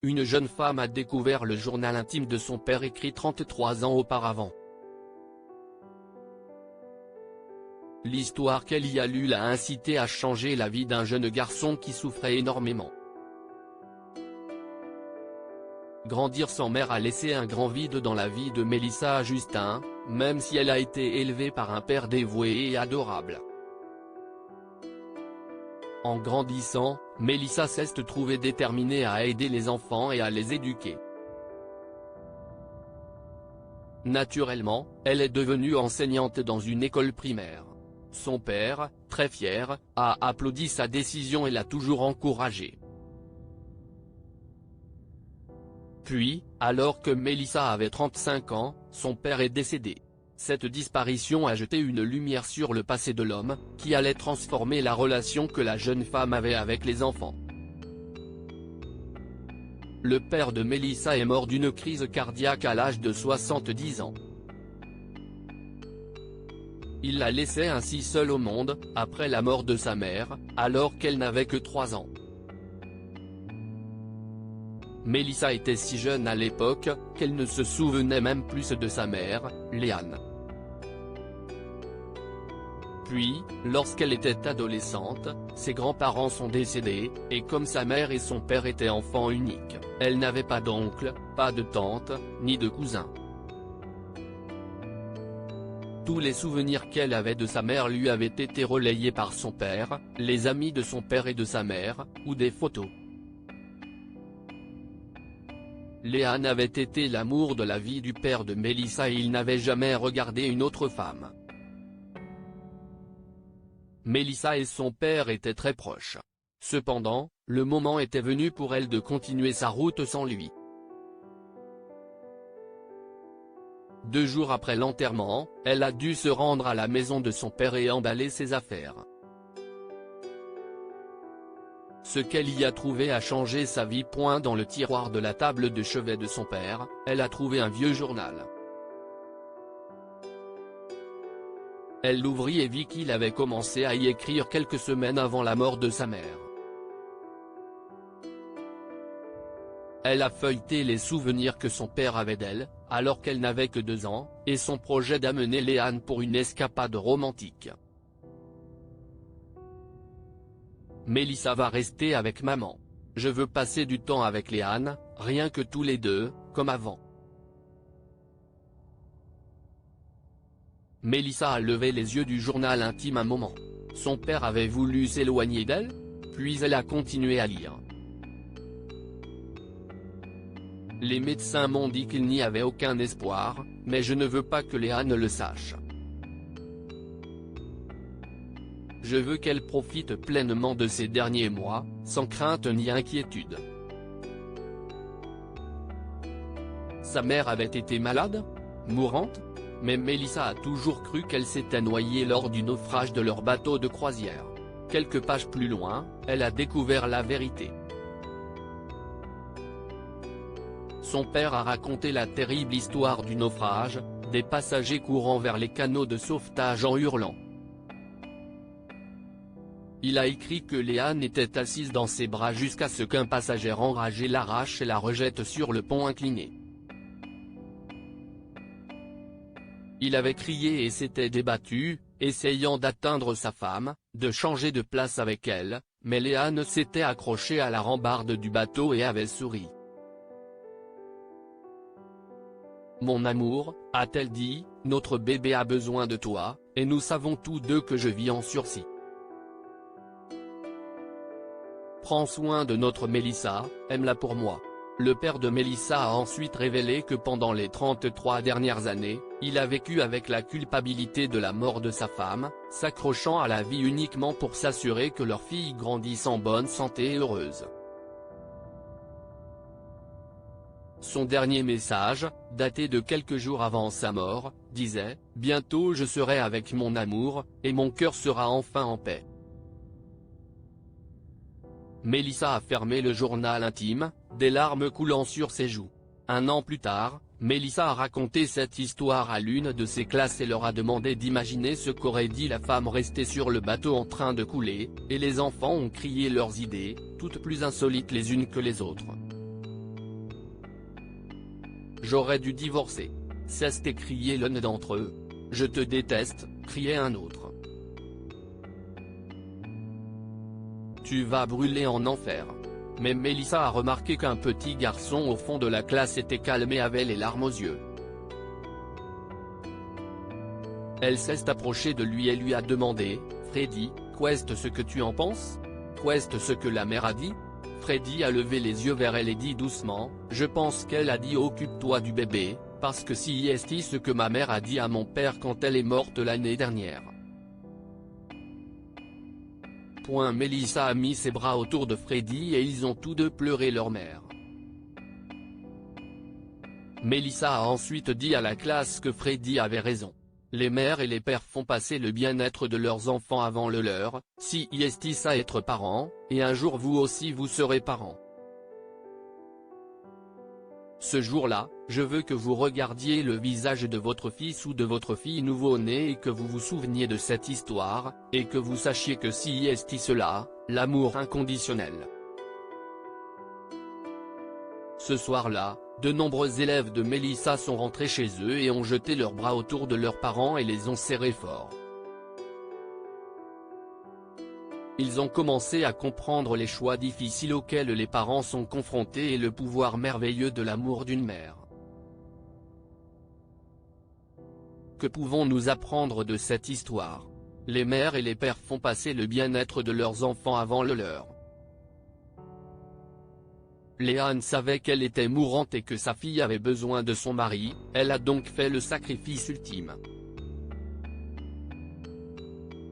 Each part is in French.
une jeune femme a découvert le journal intime de son père écrit 33 ans auparavant. L'histoire qu'elle y a lue l'a incité à changer la vie d'un jeune garçon qui souffrait énormément. Grandir sans mère a laissé un grand vide dans la vie de Mélissa Justin, même si elle a été élevée par un père dévoué et adorable. En grandissant, Mélissa s'est trouvée déterminée à aider les enfants et à les éduquer. Naturellement, elle est devenue enseignante dans une école primaire. Son père, très fier, a applaudi sa décision et l'a toujours encouragée. Puis, alors que Mélissa avait 35 ans, son père est décédé. Cette disparition a jeté une lumière sur le passé de l'homme, qui allait transformer la relation que la jeune femme avait avec les enfants. Le père de Mélissa est mort d'une crise cardiaque à l'âge de 70 ans. Il la laissait ainsi seule au monde, après la mort de sa mère, alors qu'elle n'avait que 3 ans. Mélissa était si jeune à l'époque, qu'elle ne se souvenait même plus de sa mère, Léane. Puis, lorsqu'elle était adolescente, ses grands-parents sont décédés, et comme sa mère et son père étaient enfants uniques, elle n'avait pas d'oncle, pas de tante, ni de cousin. Tous les souvenirs qu'elle avait de sa mère lui avaient été relayés par son père, les amis de son père et de sa mère, ou des photos. Léane avait été l'amour de la vie du père de Mélissa et il n'avait jamais regardé une autre femme. Mélissa et son père étaient très proches. Cependant, le moment était venu pour elle de continuer sa route sans lui. 2 jours après l'enterrement, elle a dû se rendre à la maison de son père et emballer ses affaires. Ce qu'elle y a trouvé a changé sa vie. Dans le tiroir de la table de chevet de son père, elle a trouvé un vieux journal. Elle l'ouvrit et vit qu'il avait commencé à y écrire quelques semaines avant la mort de sa mère. Elle a feuilleté les souvenirs que son père avait d'elle, alors qu'elle n'avait que 2 ans, et son projet d'amener Léane pour une escapade romantique. Mélissa va rester avec maman. Je veux passer du temps avec Léane, rien que tous les deux, comme avant. Mélissa a levé les yeux du journal intime un moment. Son père avait voulu s'éloigner d'elle? Puis elle a continué à lire. Les médecins m'ont dit qu'il n'y avait aucun espoir, mais je ne veux pas que Léane le sache. Je veux qu'elle profite pleinement de ces derniers mois, sans crainte ni inquiétude. Sa mère avait été malade? Mourante? Mais Mélissa a toujours cru qu'elle s'était noyée lors du naufrage de leur bateau de croisière. Quelques pages plus loin, elle a découvert la vérité. Son père a raconté la terrible histoire du naufrage, des passagers courant vers les canaux de sauvetage en hurlant. Il a écrit que Léane était assise dans ses bras jusqu'à ce qu'un passager enragé l'arrache et la rejette sur le pont incliné. Il avait crié et s'était débattu, essayant d'atteindre sa femme, de changer de place avec elle, mais Léane s'était accrochée à la rambarde du bateau et avait souri. « Mon amour, a-t-elle dit, notre bébé a besoin de toi, et nous savons tous deux que je vis en sursis. Prends soin de notre Mélissa, aime-la pour moi. » Le père de Mélissa a ensuite révélé que pendant les 33 dernières années, il a vécu avec la culpabilité de la mort de sa femme, s'accrochant à la vie uniquement pour s'assurer que leur fille grandisse en bonne santé et heureuse. Son dernier message, daté de quelques jours avant sa mort, disait « Bientôt je serai avec mon amour, et mon cœur sera enfin en paix. » Mélissa a fermé le journal intime, des larmes coulant sur ses joues. 1 an plus tard, Mélissa a raconté cette histoire à l'une de ses classes et leur a demandé d'imaginer ce qu'aurait dit la femme restée sur le bateau en train de couler, et les enfants ont crié leurs idées, toutes plus insolites les unes que les autres. j'aurais dû divorcer. C'est crié l'un d'entre eux. Je te déteste, criait un autre. Tu vas brûler en enfer. Mais Mélissa a remarqué qu'un petit garçon au fond de la classe était calme et avait les larmes aux yeux. Elle s'est approchée de lui et lui a demandé, « Freddy, qu'est-ce ce que tu en penses? Qu'est-ce ce que la mère a dit ?» Freddy a levé les yeux vers elle et dit doucement, « Je pense qu'elle a dit occupe-toi du bébé, parce que si est ce que ma mère a dit à mon père quand elle est morte l'année dernière. » Mélissa a mis ses bras autour de Freddy et ils ont tous deux pleuré leur mère. Mélissa a ensuite dit à la classe que Freddy avait raison. Les mères et les pères font passer le bien-être de leurs enfants avant le leur, si est à être parent, et un jour vous aussi vous serez parent. Ce jour-là, je veux que vous regardiez le visage de votre fils ou de votre fille nouveau-né et que vous vous souveniez de cette histoire, et que vous sachiez que si est cela, l'amour inconditionnel. Ce soir-là, de nombreux élèves de Mélissa sont rentrés chez eux et ont jeté leurs bras autour de leurs parents et les ont serrés fort. Ils ont commencé à comprendre les choix difficiles auxquels les parents sont confrontés et le pouvoir merveilleux de l'amour d'une mère. Que pouvons-nous apprendre de cette histoire? Les mères et les pères font passer le bien-être de leurs enfants avant le leur. Léane savait qu'elle était mourante et que sa fille avait besoin de son mari, elle a donc fait le sacrifice ultime.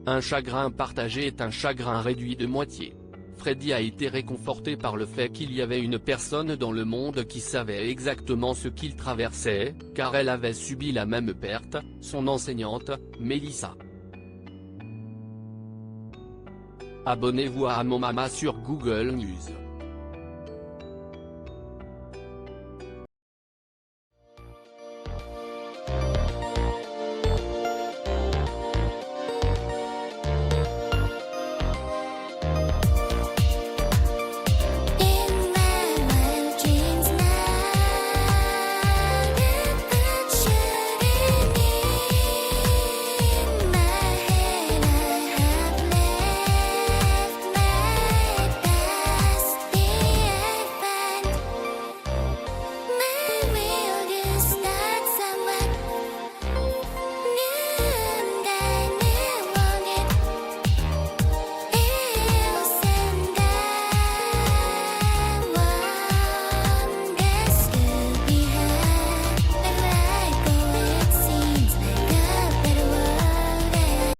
Un chagrin partagé est un chagrin réduit de moitié. Freddy a été réconforté par le fait qu'il y avait une personne dans le monde qui savait exactement ce qu'il traversait, car elle avait subi la même perte, son enseignante, Mélissa. Abonnez-vous à Mon Mama sur Google News.